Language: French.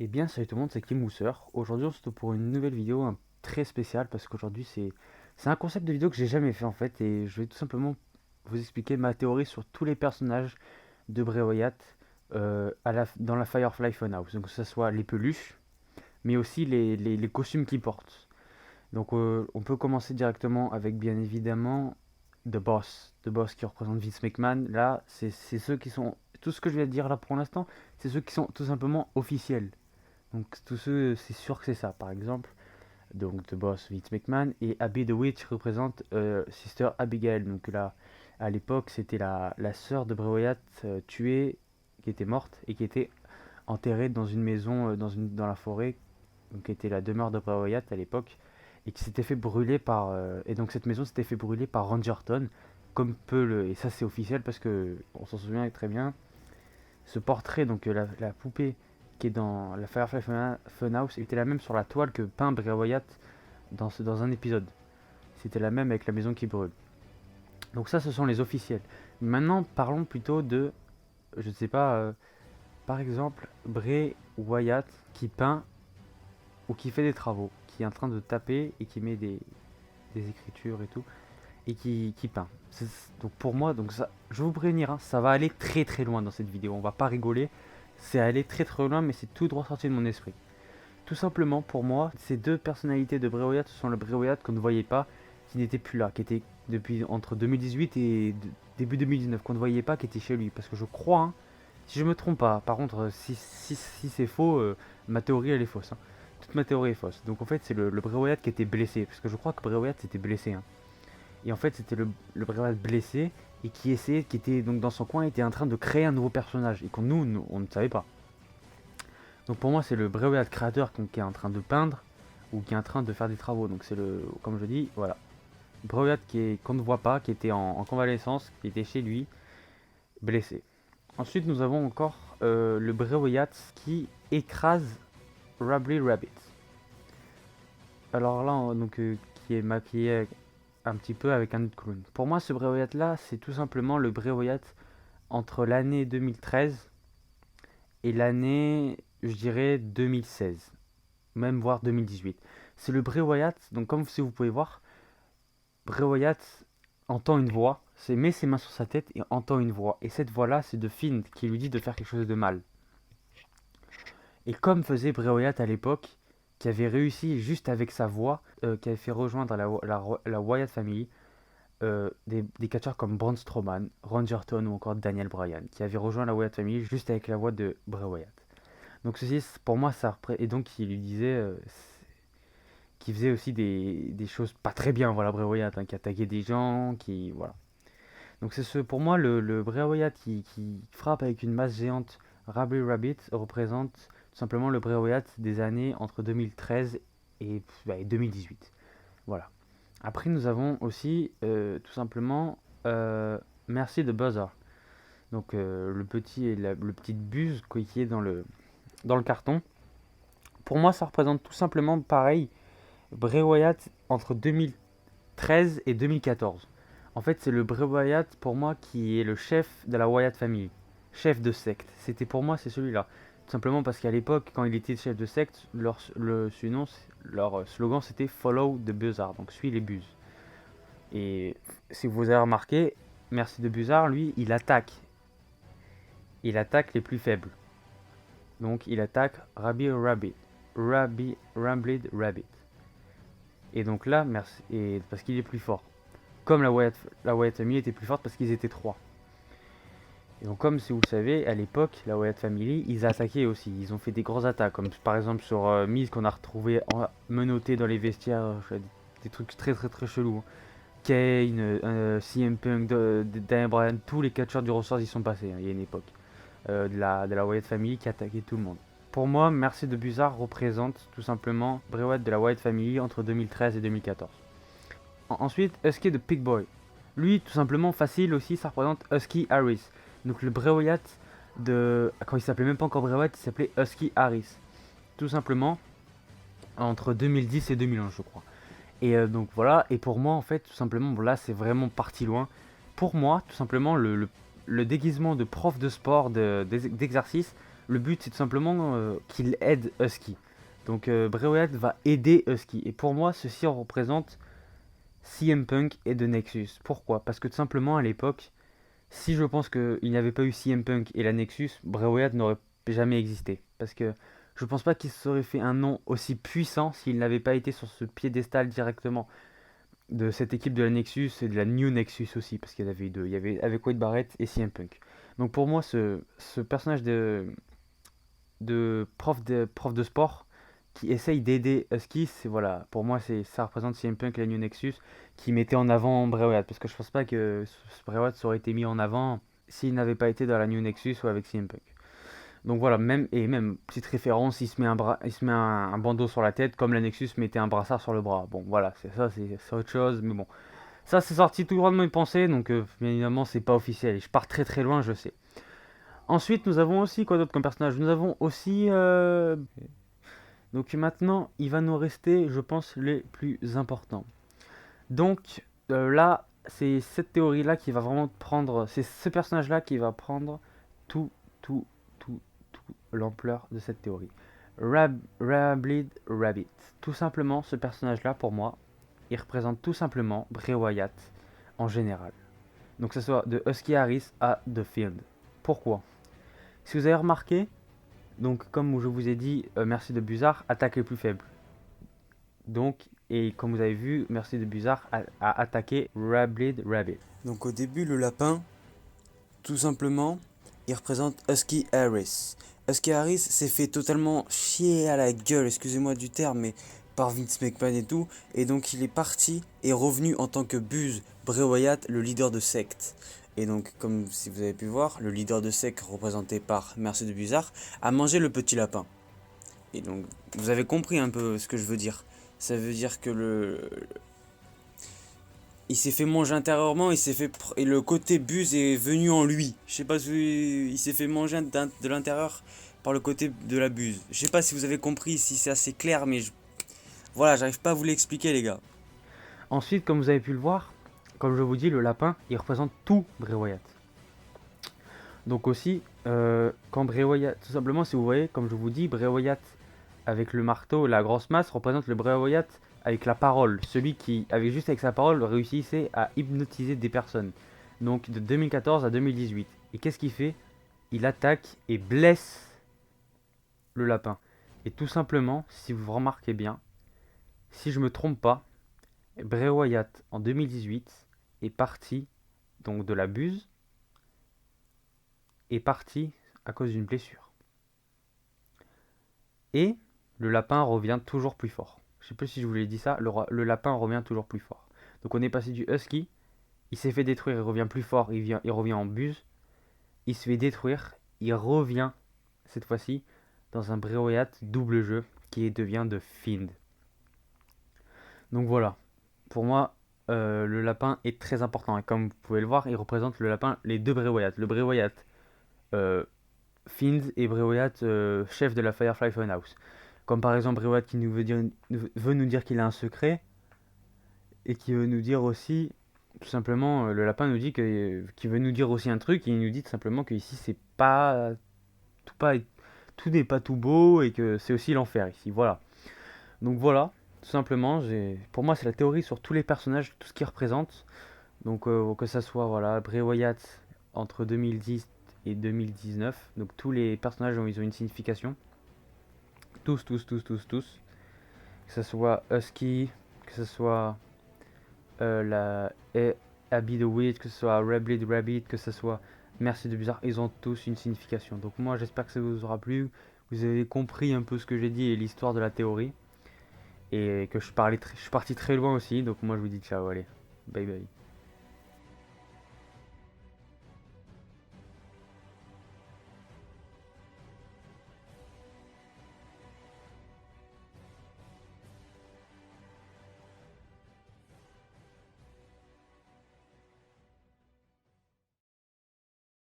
Eh bien, salut tout le monde, c'est Kim Mousser. Aujourd'hui, on se retrouve pour une nouvelle vidéo très spéciale parce qu'aujourd'hui, c'est un concept de vidéo que j'ai jamais fait en fait et je vais tout simplement vous expliquer ma théorie sur tous les personnages de Bray Wyatt dans la Firefly Funhouse. Donc, que ce soit les peluches, mais aussi les costumes qu'ils portent. Donc, on peut commencer directement avec bien évidemment The Boss. The Boss qui représente Vince McMahon. Là, c'est ceux qui sont. Tout ce que je vais dire là pour l'instant, c'est ceux qui sont tout simplement officiels. Donc tous ceux, c'est sûr que c'est ça. Par exemple, donc The Boss Vince McMahon et Abby the Witch représente Sister Abigail. Donc là, à l'époque, c'était la sœur de Bray Wyatt tuée, qui était morte et qui était enterrée dans une maison dans la forêt, donc qui était la demeure de Bray Wyatt à l'époque et qui s'était fait brûler par et donc cette maison s'était fait brûler par Rangerton comme peut le et ça c'est officiel parce que on s'en souvient très bien ce portrait, donc la poupée qui est dans la Firefly Funhouse, était la même sur la toile que peint Bray Wyatt dans un épisode. C'était la même avec la maison qui brûle. Donc ça, ce sont les officiels. Maintenant, parlons plutôt de, je ne sais pas, par exemple, Bray Wyatt qui peint ou qui fait des travaux, qui est en train de taper et qui met des écritures et tout, et qui peint. Donc pour moi, donc ça, je vais vous prévenir, hein, ça va aller très très loin dans cette vidéo. On va pas rigoler. C'est aller très très loin, mais c'est tout droit sorti de mon esprit. Tout simplement, pour moi, ces deux personnalités de Bray Wyatt, ce sont le Bray Wyatt qu'on ne voyait pas, qui n'était plus là, qui était depuis entre 2018 et début 2019, qu'on ne voyait pas, qui était chez lui. Parce que je crois, hein, si je me trompe pas, par contre, si c'est faux, ma théorie elle est fausse, hein. Toute ma théorie est fausse. Donc en fait, c'est le Bray Wyatt qui était blessé, parce que je crois que Bray Wyatt s'était blessé, hein. Et en fait, c'était le Bray Wyatt blessé et qui essayait, qui était donc dans son coin, était en train de créer un nouveau personnage et qu'on nous, on ne savait pas. Donc pour moi, c'est le Bray Wyatt créateur qui est en train de peindre ou qui est en train de faire des travaux. Donc c'est le, comme je dis, voilà, Bray Wyatt qu'on ne voit pas, qui était en convalescence, qui était chez lui, blessé. Ensuite, nous avons encore le Bray Wyatt qui écrase Rabri Rabbit. Alors là, donc qui est maquillé un petit peu avec un autre clown. Pour moi, ce Bray Wyatt là, c'est tout simplement le Bray Wyatt entre l'année 2013 et l'année, je dirais, 2016, même voire 2018. C'est le Bray Wyatt, donc comme si vous pouvez voir, Bray Wyatt entend une voix, met ses mains sur sa tête et entend une voix. Et cette voix-là, c'est de Finn qui lui dit de faire quelque chose de mal. Et comme faisait Bray Wyatt à l'époque, qui avait réussi juste avec sa voix, qui avait fait rejoindre la Wyatt Family, des catcheurs comme Braun Strowman, Rangerton ou encore Daniel Bryan, qui avaient rejoint la Wyatt Family juste avec la voix de Bray Wyatt. Donc ceci, pour moi, ça et donc il lui disait, qui faisait aussi des choses pas très bien, voilà, Bray Wyatt, hein, qui attaquait des gens, qui voilà. Donc c'est pour moi le Bray Wyatt qui frappe avec une masse géante. Rabbi Rabbit représente tout simplement le Bray Wyatt des années entre 2013 et 2018. Voilà. Après nous avons aussi tout simplement Merci de Buzzer. Donc le petit buse qui est dans le carton. Pour moi ça représente tout simplement pareil Bray Wyatt entre 2013 et 2014. En fait, c'est le Bray Wyatt pour moi qui est le chef de la Wyatt Family, chef de secte. C'était pour moi, c'est celui-là. Tout simplement parce qu'à l'époque, quand il était chef de secte, leur slogan c'était Follow the Buzzard, donc suis les buses. Et si vous avez remarqué, Merci de Buzzard, lui, il attaque. Il attaque les plus faibles. Donc il attaque Rabbi Rambled Rabbit. Et donc là, merci, et parce qu'il est plus fort. Comme la Wyatt Family était plus forte parce qu'ils étaient trois. Et donc comme si vous le savez, à l'époque, la Wyatt Family, ils attaquaient aussi. Ils ont fait des grosses attaques, comme par exemple sur Miz qu'on a retrouvé menotté dans les vestiaires, des trucs très très très chelous, hein. Kane, CM Punk, Daniel Bryan, tous les catcheurs du roster y sont passés, hein, il y a une époque. De la Wyatt Family qui attaquait tout le monde. Pour moi, Merci de Buzzard représente tout simplement Bray Wyatt de la Wyatt Family entre 2013 et 2014. Ensuite, Husky de Pig Boy. Lui, tout simplement, facile aussi, ça représente Husky Harris. Donc le Bray Wyatt de... Quand il s'appelait même pas encore Bray Wyatt, il s'appelait Husky Harris. Tout simplement, entre 2010 et 2011, je crois. Et donc voilà, et pour moi, en fait, tout simplement, bon, là, c'est vraiment parti loin. Pour moi, tout simplement, le déguisement de prof de sport, d'exercice, Le but, c'est tout simplement qu'il aide Husky. Donc Bray Wyatt va aider Husky. Et pour moi, ceci représente CM Punk et The Nexus. Pourquoi? Parce que tout simplement, à l'époque, si je pense qu'il n'y avait pas eu CM Punk et la Nexus, Bray Wyatt n'aurait jamais existé. Parce que je pense pas qu'il se serait fait un nom aussi puissant s'il n'avait pas été sur ce piédestal directement de cette équipe de la Nexus et de la New Nexus aussi, parce qu'il y en avait deux. Il y avait avec Wade Barrett et CM Punk. Donc pour moi, ce personnage de prof de sport qui essaye d'aider Husky, c'est voilà, pour moi ça représente CM Punk et la New Nexus qui mettait en avant Bray Wyatt, parce que je pense pas que Bray Wyatt aurait été mis en avant s'il n'avait pas été dans la New Nexus ou avec CM Punk. Donc voilà, même petite référence, il se met un bandeau sur la tête comme la Nexus mettait un brassard sur le bras. Bon voilà, c'est autre chose, mais bon. Ça c'est sorti tout droit de mes pensées, donc bien évidemment c'est pas officiel. Et je pars très très loin, je sais. Ensuite nous avons aussi quoi d'autre comme personnage? Nous avons aussi donc maintenant il va nous rester je pense les plus importants. Donc là c'est cette théorie là qui va vraiment prendre, c'est ce personnage là qui va prendre tout, tout, tout, l'ampleur de cette théorie. Rabblid Rabbit. Tout simplement, ce personnage-là, pour moi, il représente tout simplement Bray Wyatt en général. Donc que ce soit de Husky Harris à The Fiend. Pourquoi? Si vous avez remarqué, donc comme je vous ai dit, Merci de Buzard attaque les plus faibles. Donc, et comme vous avez vu, Merci de Buzard a attaqué Rabblid Rabbit. Donc au début, le lapin, tout simplement, il représente Husky Harris. Husky Harris s'est fait totalement chier à la gueule, excusez-moi du terme, mais par Vince McMahon et tout. Et donc il est parti et revenu en tant que Buzz Bray Wyatt, le leader de secte. Et donc, comme si vous avez pu voir, le leader de secte représenté par Merci de Buzard a mangé le petit lapin. Et donc, vous avez compris un peu ce que je veux dire. Ça veut dire que il s'est fait manger intérieurement, et le côté Buzz est venu en lui. Je sais pas si il s'est fait manger de l'intérieur par le côté de la Buzz. Je sais pas si vous avez compris, si c'est assez clair, mais voilà, j'arrive pas à vous l'expliquer, les gars. Ensuite, comme vous avez pu le voir, comme je vous dis, le lapin, il représente tout Bray Wyatt. Donc aussi, quand Bray Wyatt, tout simplement, si vous voyez, comme je vous dis, Bray Wyatt avec le marteau, la grosse masse, représente le Bray Wyatt avec la parole. Celui qui, avec sa parole, réussissait à hypnotiser des personnes. Donc de 2014 à 2018. Et qu'est-ce qu'il fait? Il attaque et blesse le lapin. Et tout simplement, si vous remarquez bien, si je me trompe pas, Bray Wyatt en 2018 est parti, donc de la buse, est parti à cause d'une blessure. Et le lapin revient toujours plus fort. Je sais pas si je vous l'ai dit ça, le lapin revient toujours plus fort. Donc on est passé du husky, il s'est fait détruire, il revient plus fort, il revient en buse, il se fait détruire, il revient cette fois-ci dans un Bray Wyatt double jeu qui devient de Fiend. Donc voilà, pour moi le lapin est très important et comme vous pouvez le voir, il représente le lapin les deux Bray Wyatt, le Bray Wyatt Fiend et Bray Wyatt chef de la Firefly Funhouse. Comme par exemple Bray Wyatt qui veut nous dire qu'il a un secret et qui veut nous dire aussi, tout simplement, le lapin nous dit qu'il veut nous dire aussi un truc et il nous dit tout simplement qu'ici c'est pas, tout n'est pas tout beau et que c'est aussi l'enfer ici. Voilà. Donc voilà, tout simplement, pour moi c'est la théorie sur tous les personnages, tout ce qu'ils représentent. Donc que ça soit voilà, Bray Wyatt entre 2010 et 2019. Donc tous les personnages ils ont une signification. Tous, tous, tous, tous, tous. Que ce soit Husky, que ce soit la Abby the Witch, que ce soit Rabblid Rabbit, que ce soit Merci de Bizarre, ils ont tous une signification. Donc moi j'espère que ça vous aura plu. Vous avez compris un peu ce que j'ai dit et l'histoire de la théorie. Et que je suis parti très loin aussi. Donc moi je vous dis ciao, allez. Bye bye.